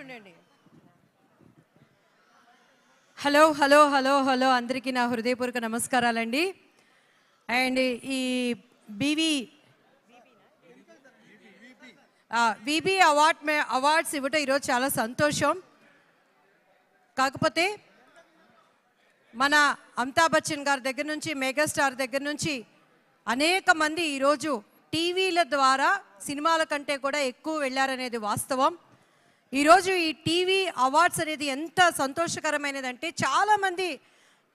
ఉండండి. Hello hello hello hello అందరికీ నా హృదయపూర్వక నమస్కారాలండి. అండ్ ఈ విబి అవార్డ్స్ ఇవ్వటం ఈరోజు చాలా సంతోషం. కాకపోతే మన అమితాబ్ బచ్చన్ గారి దగ్గర నుంచి, మెగాస్టార్ దగ్గర నుంచి అనేక మంది ఈరోజు టీవీల ద్వారా సినిమాల కంటే కూడా ఎక్కువ వెళ్ళారనేది వాస్తవం. ఈరోజు ఈ టీవీ అవార్డ్స్ అనేది ఎంత సంతోషకరమైనదంటే చాలామంది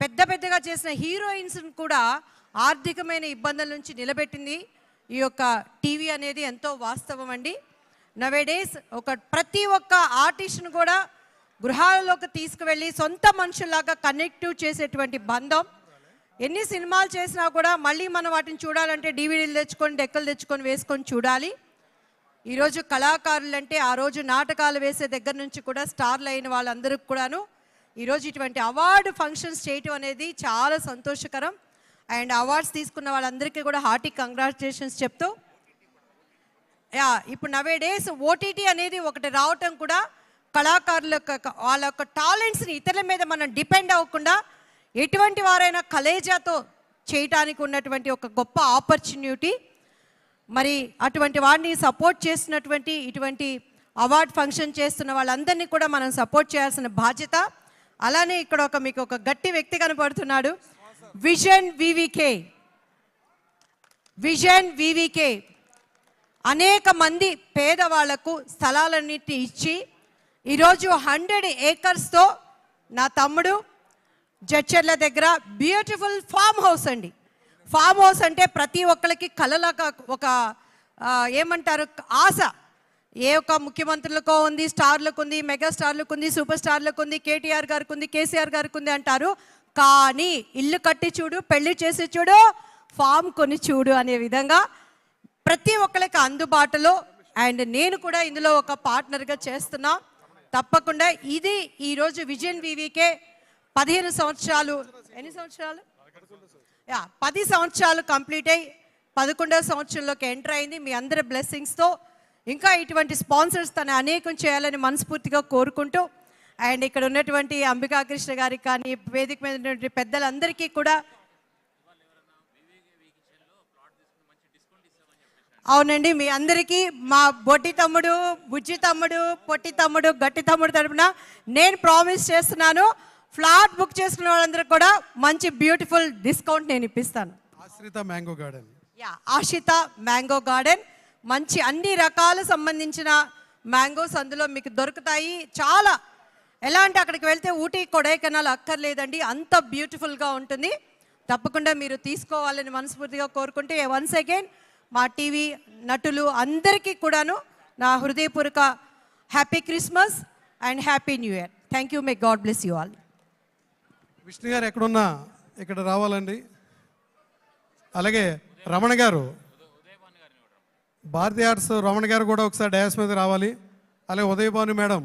పెద్దగా చేసిన హీరోయిన్స్ని కూడా ఆర్థికమైన ఇబ్బందుల నుంచి నిలబెట్టింది ఈ యొక్క టీవీ అనేది ఎంతో వాస్తవం అండి. నవేడేస్ ప్రతి ఒక్క ఆర్టిస్ట్ను కూడా గృహాలలోకి తీసుకువెళ్ళి సొంత మనుషుల్లాగా కనెక్టివ్ చేసేటువంటి బంధం. ఎన్ని సినిమాలు చేసినా కూడా మళ్ళీ మనం వాటిని చూడాలంటే డివిడీలు తెచ్చుకొని, డెక్కలు తెచ్చుకొని వేసుకొని చూడాలి. ఈరోజు కళాకారులు అంటే ఆ రోజు నాటకాలు వేసే దగ్గర నుంచి కూడా స్టార్లు అయిన వాళ్ళందరికీ కూడాను ఈరోజు ఇటువంటి అవార్డు ఫంక్షన్స్ చేయటం అనేది చాలా సంతోషకరం. అండ్ అవార్డ్స్ తీసుకున్న వాళ్ళందరికీ కూడా హార్టీ కంగ్రాచులేషన్స్ చెప్తూ, ఇప్పుడు నవేడేస్ ఓటీటీ అనేది ఒకటి రావటం కూడా కళాకారుల వాళ్ళ యొక్క టాలెంట్స్ని ఇతరుల మీద మనం డిపెండ్ అవ్వకుండా ఎటువంటి వారైనా కలేజాతో చేయటానికి ఉన్నటువంటి ఒక గొప్ప ఆపర్చునిటీ. మరి అటువంటి వాడిని సపోర్ట్ చేస్తున్నటువంటి ఇటువంటి అవార్డ్ ఫంక్షన్ చేస్తున్న వాళ్ళందరినీ కూడా మనం సపోర్ట్ చేయాల్సిన బాధ్యత. అలానే ఇక్కడ మీకు ఒక గట్టి వ్యక్తి కనపడుతున్నాడు, విజన్ వివికే. అనేక మంది పేదవాళ్లకు స్థలాలన్నిటిని ఇచ్చి ఈరోజు 100 ఏకర్స్తో నా తమ్ముడు జడ్చర్ల దగ్గర బ్యూటిఫుల్ ఫామ్ హౌస్ అండి. ఫామ్ హౌస్ అంటే ప్రతి ఒక్కరికి కళలకు ఒక ఏమంటారు ఆశ. ఏ ఒక్క ముఖ్యమంత్రులకో ఉంది, స్టార్లకు ఉంది, మెగా స్టార్లకు ఉంది, సూపర్ స్టార్లకు ఉంది, కేటీఆర్ గారికి ఉంది, కేసీఆర్ గారికి ఉంది అంటారు. కానీ ఇల్లు కట్టి చూడు, పెళ్లి చేసి చూడు, ఫామ్ కొని చూడు అనే విధంగా ప్రతి ఒక్కరికి అందుబాటులో. అండ్ నేను కూడా ఇందులో ఒక పార్ట్నర్గా చేస్తున్నా. తప్పకుండా ఇది ఈరోజు విజన్ వివికే 15 సంవత్సరాలు, ఎన్ని సంవత్సరాలు? 10 సంవత్సరాలు కంప్లీట్ అయ్యి 11వ సంవత్సరంలోకి ఎంటర్ అయింది. మీ అందరి బ్లెస్సింగ్స్తో ఇంకా ఇటువంటి స్పాన్సర్స్ తను అనేకం చేయాలని మనస్ఫూర్తిగా కోరుకుంటూ, అండ్ ఇక్కడ ఉన్నటువంటి అంబికా కృష్ణ గారికి కానీ, వేదిక మీద ఉన్నటువంటి పెద్దలందరికీ కూడా అవునండి, మీ అందరికీ మా బొట్టి తమ్ముడు, బుజ్జి తమ్ముడు, పొట్టి తమ్ముడు, గట్టి తమ్ముడు తరపున నేను ప్రామిస్ చేస్తున్నాను, ఫ్లాట్ బుక్ చేసుకున్న వాళ్ళందరూ కూడా మంచి బ్యూటిఫుల్ డిస్కౌంట్ నేను ఇప్పిస్తాను. ఆశ్రిత మ్యాంగో గార్డెన్, ఆశ్రిత మ్యాంగో గార్డెన్ మంచి అన్ని రకాల సంబంధించిన మ్యాంగోస్ అందులో మీకు దొరుకుతాయి. చాలా ఎలా అంటే అక్కడికి వెళ్తే ఊటీ, కొడైకెనాల్ అక్కర్లేదండి, అంత బ్యూటిఫుల్గా ఉంటుంది. తప్పకుండా మీరు తీసుకోవాలని మనస్ఫూర్తిగా కోరుకుంటే, వన్స్ అగైన్ మా టీవీ నటులు అందరికీ కూడాను నా హృదయపూర్వక happy Christmas and happy new year. Thank you. May God bless you all. Vishnu గారు ఎక్కడున్నా ఇక్కడ రావాలండి. అలాగే రమణ గారు, భారతీయ ఆర్ట్స్ రమణ గారు కూడా ఒకసారి డయాస్ మీద రావాలి. అలాగే ఉదయభాను మేడం